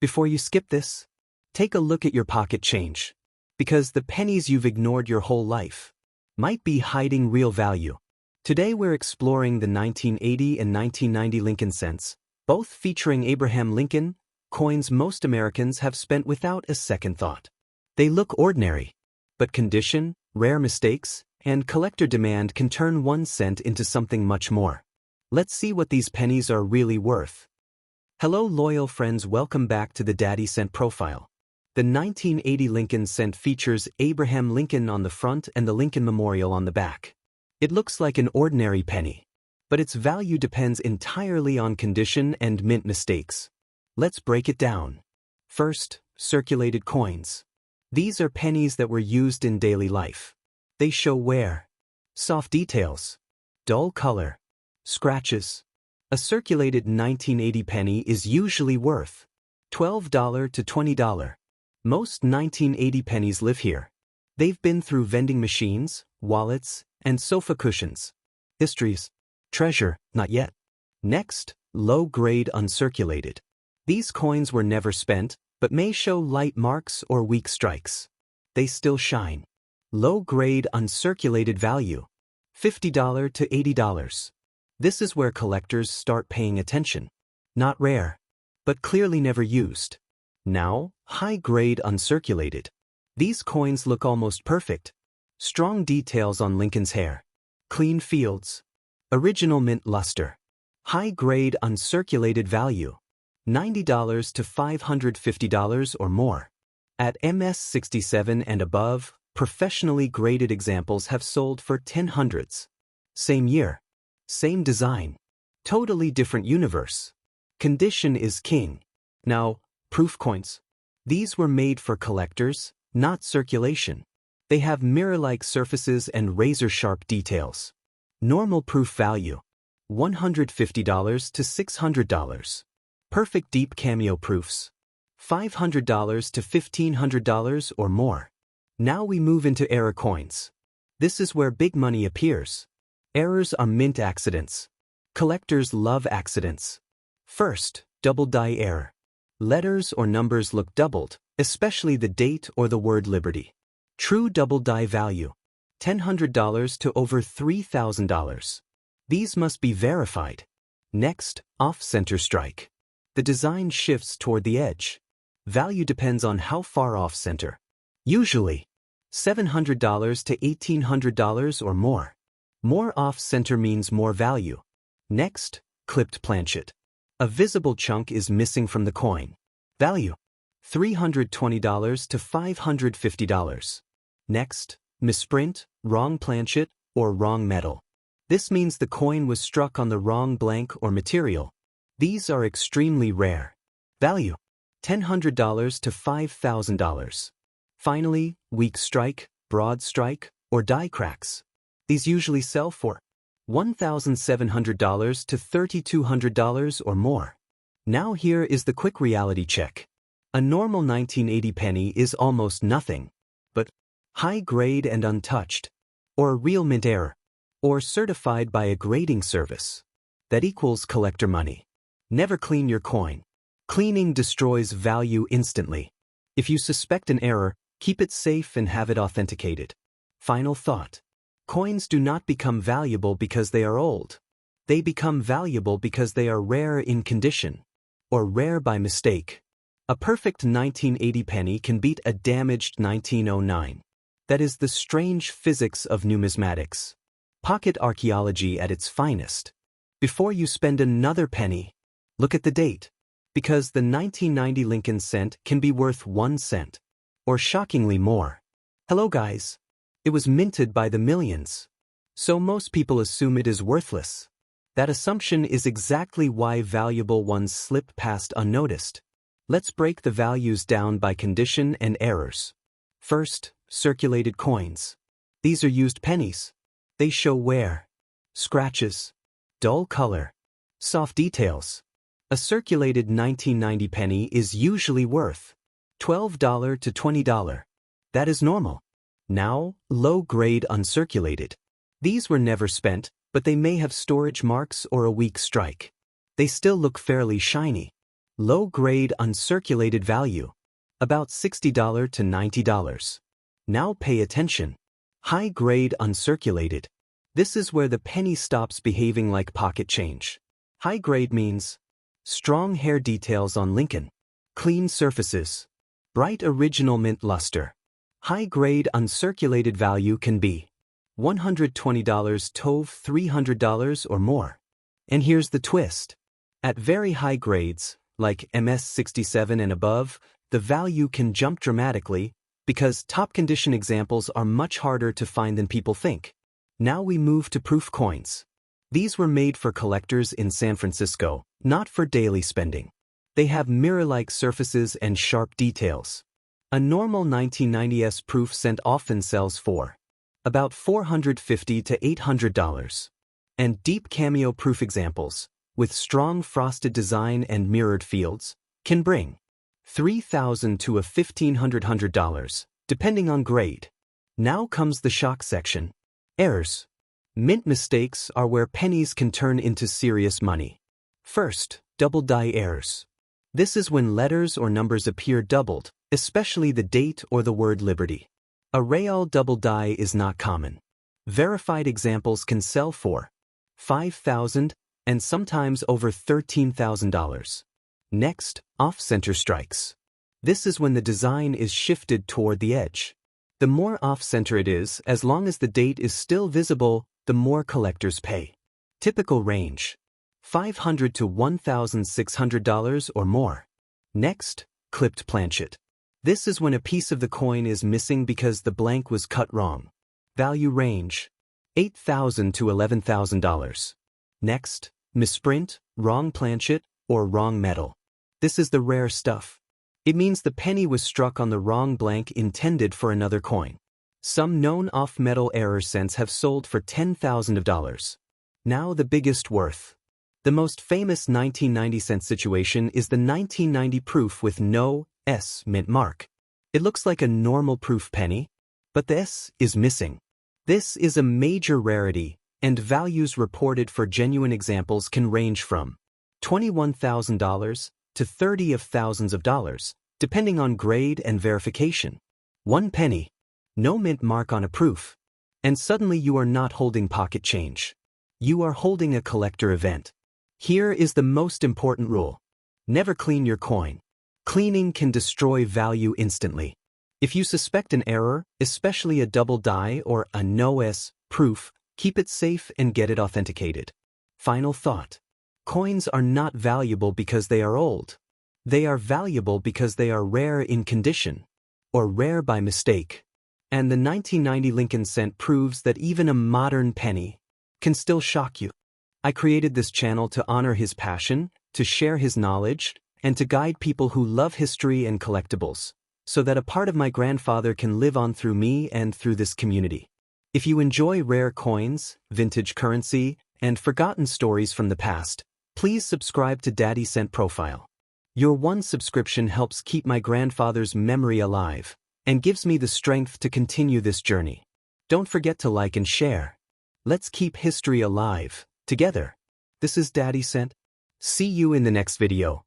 Before you skip this, take a look at your pocket change. Because the pennies you've ignored your whole life might be hiding real value. Today we're exploring the 1980 and 1990 Lincoln cents, both featuring Abraham Lincoln, coins most Americans have spent without a second thought. They look ordinary, but condition, rare mistakes, and collector demand can turn 1 cent into something much more. Let's see what these pennies are really worth. Hello loyal friends, welcome back to the Daddy Cent Profile. The 1980 Lincoln cent features Abraham Lincoln on the front and the Lincoln Memorial on the back. It looks like an ordinary penny, but its value depends entirely on condition and mint mistakes. Let's break it down. First, circulated coins. These are pennies that were used in daily life. They show wear, soft details, dull color, scratches. A circulated 1980 penny is usually worth $12 to $20. Most 1980 pennies live here. They've been through vending machines, wallets, and sofa cushions. Histories. Treasure, not yet. Next, low-grade uncirculated. These coins were never spent, but may show light marks or weak strikes. They still shine. Low-grade uncirculated value. $50 to $80. This is where collectors start paying attention. Not rare, but clearly never used. Now, high-grade uncirculated. These coins look almost perfect. Strong details on Lincoln's hair. Clean fields. Original mint luster. High-grade uncirculated value. $90 to $550 or more. At MS-67 and above, professionally graded examples have sold for 10 hundreds. Same year. Same design. Totally different universe. Condition is king. Now, proof coins. These were made for collectors, not circulation. They have mirror-like surfaces and razor-sharp details. Normal proof value. $150 to $600. Perfect deep cameo proofs. $500 to $1,500 or more. Now we move into error coins. This is where big money appears. Errors are mint accidents. Collectors love accidents. First, double die error. Letters or numbers look doubled, especially the date or the word Liberty. True double die value. $1,000 to over $3,000. These must be verified. Next, off-center strike. The design shifts toward the edge. Value depends on how far off-center. Usually, $700 to $1,800 or more. More off-center means more value. Next, clipped planchet. A visible chunk is missing from the coin. Value. $320 to $550. Next, misprint, wrong planchet, or wrong metal. This means the coin was struck on the wrong blank or material. These are extremely rare. Value. $1,000 to $5,000. Finally, weak strike, broad strike, or die cracks. These usually sell for $1,700 to $3,200 or more. Now here is the quick reality check. A normal 1980 penny is almost nothing, but high grade and untouched, or a real mint error, or certified by a grading service. That equals collector money. Never clean your coin. Cleaning destroys value instantly. If you suspect an error, keep it safe and have it authenticated. Final thought. Coins do not become valuable because they are old. They become valuable because they are rare in condition, or rare by mistake. A perfect 1980 penny can beat a damaged 1909. That is the strange physics of numismatics. Pocket archaeology at its finest. Before you spend another penny, look at the date. Because the 1990 Lincoln cent can be worth 1 cent. Or shockingly more. Hello guys. It was minted by the millions. So most people assume it is worthless. That assumption is exactly why valuable ones slip past unnoticed. Let's break the values down by condition and errors. First, circulated coins. These are used pennies. They show wear, scratches, dull color, soft details. A circulated 1990 penny is usually worth $12 to $20. That is normal. Now, low-grade uncirculated. These were never spent, but they may have storage marks or a weak strike. They still look fairly shiny. Low-grade uncirculated value. About $60 to $90. Now pay attention. High-grade uncirculated. This is where the penny stops behaving like pocket change. High-grade means strong hair details on Lincoln, clean surfaces, bright original mint luster. High-grade uncirculated value can be $120 to $300 or more. And here's the twist. At very high grades, like MS67 and above, the value can jump dramatically because top condition examples are much harder to find than people think. Now we move to proof coins. These were made for collectors in San Francisco, not for daily spending. They have mirror-like surfaces and sharp details. A normal 1990s proof cent often sells for about $450 to $800. And deep cameo proof examples, with strong frosted design and mirrored fields, can bring $3,000 to $1,500, depending on grade. Now comes the shock section. Errors. Mint mistakes are where pennies can turn into serious money. First, double die errors. This is when letters or numbers appear doubled, especially the date or the word Liberty. A real double die is not common. Verified examples can sell for $5,000 and sometimes over $13,000. Next, off-center strikes. This is when the design is shifted toward the edge. The more off-center it is, as long as the date is still visible, the more collectors pay. Typical range: $500 to $1,600 or more. Next, clipped planchet. This is when a piece of the coin is missing because the blank was cut wrong. Value range: $8,000 to $11,000. Next, misprint, wrong planchet, or wrong metal. This is the rare stuff. It means the penny was struck on the wrong blank intended for another coin. Some known off-metal error cents have sold for $10,000. Now the biggest worth. The most famous 1990 cent situation is the 1990 proof with no S mint mark. It looks like a normal proof penny, but the S is missing. This is a major rarity, and values reported for genuine examples can range from $21,000 to $30,000, depending on grade and verification. One penny, no mint mark on a proof, and suddenly you are not holding pocket change. You are holding a collector event. Here is the most important rule. Never clean your coin. Cleaning can destroy value instantly. If you suspect an error, especially a double die or a no-S proof, keep it safe and get it authenticated. Final thought. Coins are not valuable because they are old. They are valuable because they are rare in condition, or rare by mistake. And the 1990 Lincoln cent proves that even a modern penny can still shock you. I created this channel to honor his passion, to share his knowledge, and to guide people who love history and collectibles, so that a part of my grandfather can live on through me and through this community. If you enjoy rare coins, vintage currency, and forgotten stories from the past, please subscribe to Daddy Cent Profile. Your one subscription helps keep my grandfather's memory alive and gives me the strength to continue this journey. Don't forget to like and share. Let's keep history alive, together. This is Daddy Cent. See you in the next video.